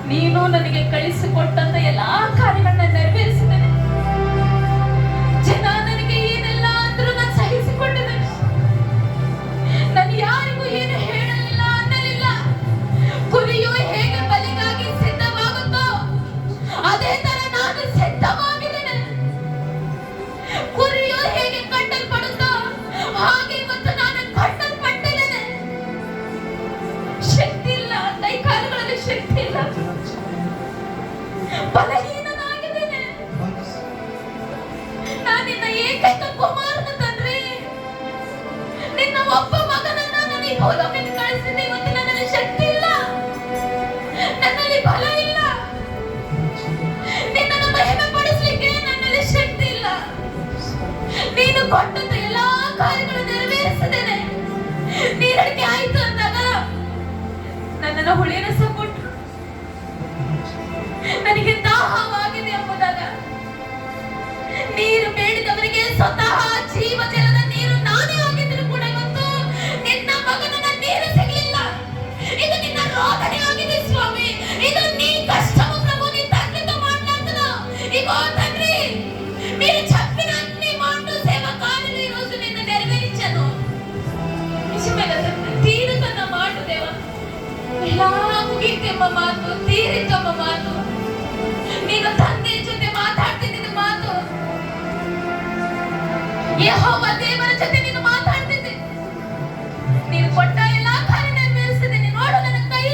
ನೀನು ನನಗೆ ಕಳಿಸಿಕೊಟ್ಟಂತ ಎಲ್ಲಾ ಕಾರ್ಯಗಳನ್ನ ನೆರವೇರಿಸಿದ್ದೇನೆ. ಜನ ನನಗೆ ಏನೆಲ್ಲ ಅಂದ್ರೂ ನಾನು ಸಹಿಸಿಕೊಂಡಿದ್ದೇನೆ. ನಾನು ಯಾರಿಗೂ ಏನು ಹೇಳಲಿಲ್ಲ, ಅನ್ನಲಿಲ್ಲ. ಕುರಿಯು ಹೇಗೆ ಬಲಿಗಾಗಿ ಸಿದ್ಧವಾಗುತ್ತೋ ಅದೇ ತರ ನಾನು ಸಿದ್ಧವಾಗಿದ್ದೇನೆ. ಕುರಿಯು ಹೇಗೆ ಕಟ್ಟಲ್ಪಡುತ್ತೋ ಹಾಗೆ ಇವತ್ತು ನಾನು ಕಟ್ಟಲ್ಪಟ್ಟಿದ್ದೇನೆ. ಶಕ್ತಿ ಇಲ್ಲ, ಕೈಕಾಲುಗಳಲ್ಲಿ ಶಕ್ತಿ ಇಲ್ಲ, ಬಲಹೀನನಾಗಿದ್ದೇನೆ. ನಾನಿನ್ನ ಏಕೈಕ ಕುಮಾರನ ತಂದ್ರೆ, ನಿನ್ನ ಒಬ್ಬ ಮಗನನ್ನ ನಾನು ಈ ಭೂಲೋಕಕ್ಕೆ ಕಳಿಸಿದ್ದೆ. ಇವತ್ತು ನನ್ನಲ್ಲಿ ಶಕ್ತಿ ಇಲ್ಲ, ನನ್ನಲ್ಲಿ ಬಲ ಇಲ್ಲ, ನಿನ್ನನ್ನು ಮಹಿಮೆ ಪಡಿಸಲಿಕ್ಕೆ ನನ್ನಲ್ಲಿ ಶಕ್ತಿ ಇಲ್ಲ. ನೀನು ಕೊಟ್ಟಂತ ಎಲ್ಲಾ ಕಾರ್ಯಗಳು ನೆರವೇರಿಸಿದ್ದೇನೆ. ನೀರಡಿಕೆ ಆಯ್ತು ಅಂದಾಗ ನನ್ನನ್ನು ಹುಳಿ ರಸ ಕೊಟ್ಟರು. ನನಗೆ ದಾಹವಾಗಿದೆ ಎಂಬುದಾಗ ನೀರು ಬೇಡಿದವರಿಗೆ ಸ್ವತಃ ಜೀವ ಜಲದ ನೀರು ನಾನೇ ಆಗಿದ್ರು ಕೂಡ ಇವತ್ತು ನಿನ್ನ ಮಗನನ್ನ ನೀರು ಸಿಗಲಿಲ್ಲ. ಇದು ನಿನ್ನ ರೋದನೆ ಆಗಿದೆ ಸ್ವಾಮಿ. ಇದು నీ కష్టము ప్రభు, నీ తండ్రితో మాట్లాడుతున్నా. ఇగో తండ్రి, మీరు చెప్పిన అన్ని మాటలు సేవకారులు ఈ రోజు నిన్ను నెరవేర్చాను. నిజమే కదా, తీరుతున్న మాట దేవా. ఎలా ಮುಗಿತೆಂಬ ಮಾತು, ತೀರಿತೆಂಬ ಮಾತು, ನೀನು ತಂದೆ ಜೊತೆ ಮಾತಾಡ್ತಿದ್ದ ಮಾತು, ಯೆಹೋವ ದೇವರ ಜೊತೆ ನೀನು ಮಾತಾಡ್ತಿದ್ದೆ. ನೀನು ಕೊಟ್ಟ ಎಲ್ಲಾ ಕಾರ್ಯ ನೆರವೇರಿಸಿದ್ದೀನಿ. ನೋಡು, ನನ್ನ ಕೈ,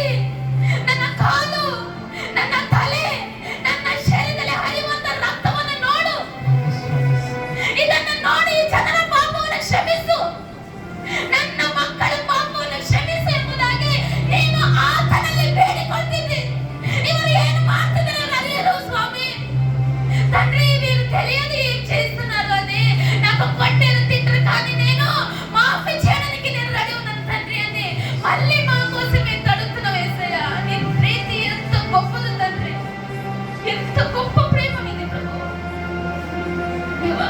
ನನ್ನ ಕಾಲು, ನನ್ನ ತಲೆ, ನನ್ನ ಶರೀರದಲ್ಲಿ ಹರಿಯುವಂತ ರಕ್ತವನ್ನು ನೋಡು. ಇದನ್ನು ನೋಡಿ ಜನರ ಪಾಪವನ್ನು ಕ್ಷಮಿಸು, ನನ್ನ ಮಕ್ಕಳ ಪಾಪವನ್ನು ಕ್ಷಮಿಸು ಎಂಬುದಾಗಿ ನೀನು ಆತನಲ್ಲಿ ಬೇಡಿಕೊಳ್ತಿದ್ದೆ. ಇವರು ಏನು ಮಾಡ್ತಿದ್ದಾರೆ ಅರಿಯಲು స్వామి. తండ్రి, వీరు తెలియదు ఏం చేస్తున్నారు అని నాకు కొట్టేరు తింటారు, కానీ నేను మాఫీ చేయడానికి నేను రెడీ ఉన్నాను తండ్రి అని మళ్ళీ మా కోసం ఎంత అడుగుతున్నావు యేసయ్య. నీ ప్రీతి ఎంత గొప్పది తండ్రి, ఎంత గొప్ప ప్రేమ నీది ప్రభు. దేవా,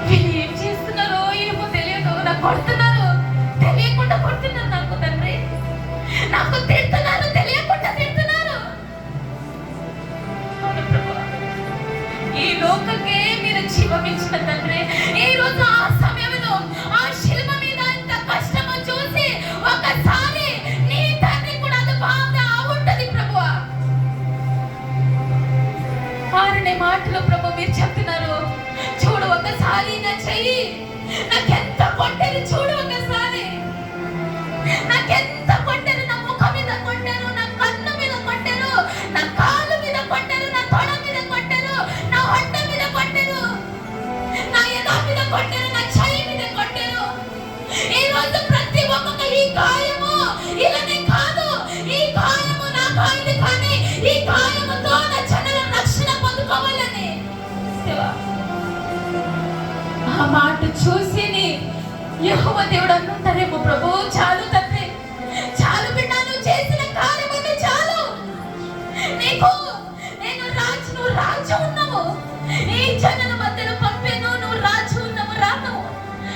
వీళ్ళు ఏం చేస్తున్నారో ఏమో తెలియదు, నాకు కొడుతున్నారు, తెలియకుండా కొడుతున్నారు నాకు తండ్రి. నాకు తిడుతున్నారు, తెలియకుండా తిడుతున్నారు. అవును ప్రభు, ఈ లోకಕ್ಕೆ మీరు జీవమిచ్చిన తండ్రి, ఈ రోజు ఆ సమయంలో ఆ శిలువ మీద ఇంత కష్టము చూసి ఒకసారి నీ తండ్రి కూడా అది బాధ ఉంటది ప్రభు. ఆరనే మాటలు ప్రభు మీరు చెప్తున్నారు. చూడు ఒకసారి నా చెయ్యి, నాకెంత కొట్టారు చూడు ఒకసారి, నాకెంత కొట్టారు. నా ముఖం మీద కొట్టారు, నా కన్ను మీద కొట్టారు, నా కాలు మీద కొట్టారు, నా తొడ మీద కొట్టారు, నా ಹೊಟ್ಟ మీద కొట్టారు, నా ఎద మీద కొట్టారు, నా చెయ్యి మీద కొట్టారు. ఈ రోజు ప్రతి ఒక్కొక్క ఈ గాయము ఇలానే కాదు, ఈ గాయము నాకు అయింది, కానీ ఈ గాయముతో నా జనుల రక్షణ పొందుకోవాలని. ఆ మాట చూసిని యెహోవా దేవుడు అంటారేమో, ప్రభు చాలు తండ్రి, చాలు బిడ్డ, నువ్వు చేసిన కార్యము చాలు. నీకు నేను రాజు, నువ్వు రాజు ఉన్నావు, ఈ జనుల మధ్యలో పంపాను, నువ్వు రాజు ఉన్నావు, రాను,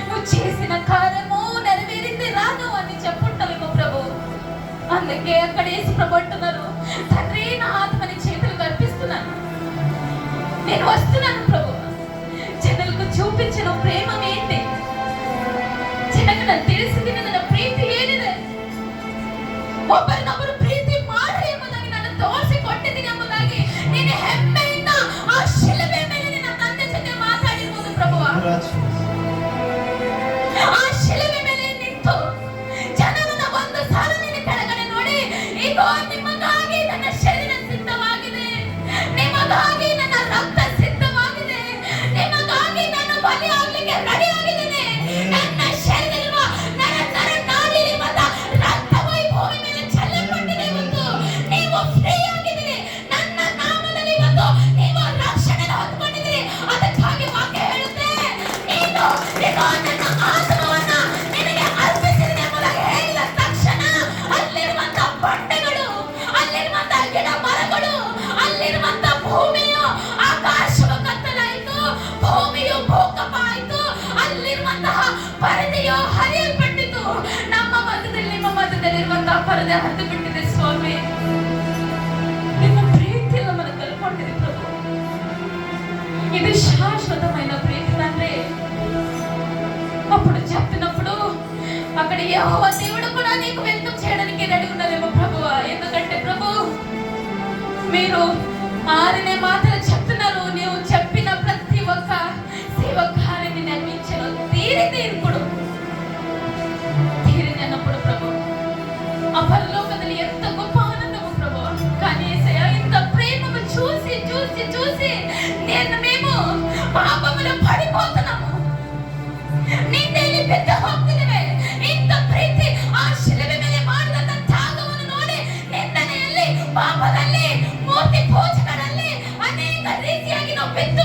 నువ్వు చేసిన కార్యము నెరవేరింది, రాను అని చెప్పుంటావేమో ప్రభు. అందుకే అక్కడ యేసు ప్రభు అంటున్నారు, తండ్రి నా ఆత్మని చేతులకు అర్పిస్తున్నాను, నేను వస్తున్నాను ప్రభు. జనులకు చూపించిన ప్రేమ ఏంటి? ಜನಕ್ಕೆ ನಾನು ತಿಳಿಸಿದ್ದೀನಿ ನನ್ನ ಪ್ರೀತಿ ಏನಿದೆ. ಒಬ್ಬರನ್ನೊಬ್ಬರು ಪ್ರೀತಿ ಮಾಡಿ ಎಂಬುದಾಗಿ ನಾನು ತೋರಿಸಿಕೊಟ್ಟಿದ್ದೀನಿ ಎಂಬುದಾಗಿ ನೀನು ಹೆಮ್ಮೆಯಿಂದ ಆ ಶಿಲುಬೆ ಮೇಲೆ ನಿನ್ನ ತಂದೆ ಜೊತೆ ಮಾತಾಡಿರ್ಬೋದು ಪ್ರಭು. ಆ ಶಿಲುಬೆ ಮೇಲೆ ನಿಂತು ಜನರನ್ನ ಒಂದು ಸಾಲ ನಿನ್ನ ಕೆಳಗಡೆ ನೋಡಿ, ಈಗ ನಿಮಗಾಗಿ ನನ್ನ ಶರೀರ ಸಿದ್ಧವಾಗಿದೆ, ನಿಮಗಾಗಿ ನನ್ನ ರಕ್ತ ಸಿದ್ಧವಾಗಿದೆ, ನಿಮಗಾಗಿ ನಾನು ಬಲಿ ಆಗ್ಲಿಕ್ಕೆ ರೆಡಿ ಆಗಿದ್ದೇನೆ. ನನ್ನ ಶರೀರ ನರ ನರ ನಾಡಿಲಿ ಬಂದ ರಕ್ತವು ಈ ಭೂಮಿ ಮೇಲೆ ಚೆಲ್ಲಲ್ಪಟ್ಟಿದೆ. ಇವತ್ತು ನೀವು ಫ್ರೀ ಆಗಿದ್ದೀರಿ, ನನ್ನ ನಾಮದಲ್ಲಿ ಇವತ್ತು ನೀವು ರಕ್ಷಣೆ ಹೊಂದ್ಕೊಂಡಿದ್ದೀರಿ. ಅದಕ್ಕಾಗಿ ವಾಕ್ಯ ಹೇಳುತ್ತೆ, ನೀನು ನನ್ನ ಆತ್ಮವನ್ನ ನಿನಗೆ ಅರ್ಪಿಸಿದ್ದೀನಿ ಎಂಬುದಾಗಿ ಹೇಳಿದ ತಕ್ಷಣ ಅಲ್ಲಿರುವಂತ ಬಂಡೆಗಳು, ಅಲ್ಲಿರುವಂತ ಗಿಡ ಮರಗಳು, ಅಲ್ಲಿರುವಂತ ಭೂಮಿಯು ಆಕಾಶವು ಕತ್ತಲಾಯಿತು, ಭೂಮಿಯು ಭೂಕಂಪ ಆಯಿತು, ಅಲ್ಲಿರುವಂತಹ ಪರದೆಯು ಹರಿಯಲ್ಪಟ್ಟಿತು. ನಮ್ಮ ಮಧ್ಯದಲ್ಲಿ ನಿಮ್ಮ ಮಧ್ಯದಲ್ಲಿರುವಂತಹ ಪರದೆ ಹರಿದು ಬಿಟ್ಟಿದೆ ಸ್ವಾಮಿ. యెహోవా దేవుడు కూడా నీకు వ్యక్తం చేయడానికి రెడీ ఉన్నారేమో ప్రభువా. ఎందుకంటే ప్రభు మీరు ఆరనే మాటలు చెప్తున్నారు. నీవు చెప్పిన ప్రతి ఒక్క శివ కార్యాన్ని నిర్మించను తీరినప్పుడు ప్రభు ఆ పరలోకದಲ್ಲಿ ఎంత గొప్ప ఆనందము ప్రభు. కానీ యేసయ్యా ఇంత ప్రేమను చూసి చూసి చూసి మేము పాపములో పడిపోతున్నాము. ನಿನ್ನಲ್ಲಿ ಬಿದ್ದ ಹೋಗ್ತಿದ್ದೇವೆ. ಇಂಥ ಪ್ರೀತಿ ಆ ಶಿಲುಬೆ ಮೇಲೆ ಮಾಡಿದಂತ ತ್ಯಾಗವನ್ನು ನೋಡಿ ನಿಂದನೆಯಲ್ಲಿ ಪಾಪದಲ್ಲಿ ಮೂರ್ತಿ ಪೂಜೆಗಳಲ್ಲಿ ಅನೇಕ ರೀತಿಯಾಗಿ ನಾವು ಬಿದ್ದು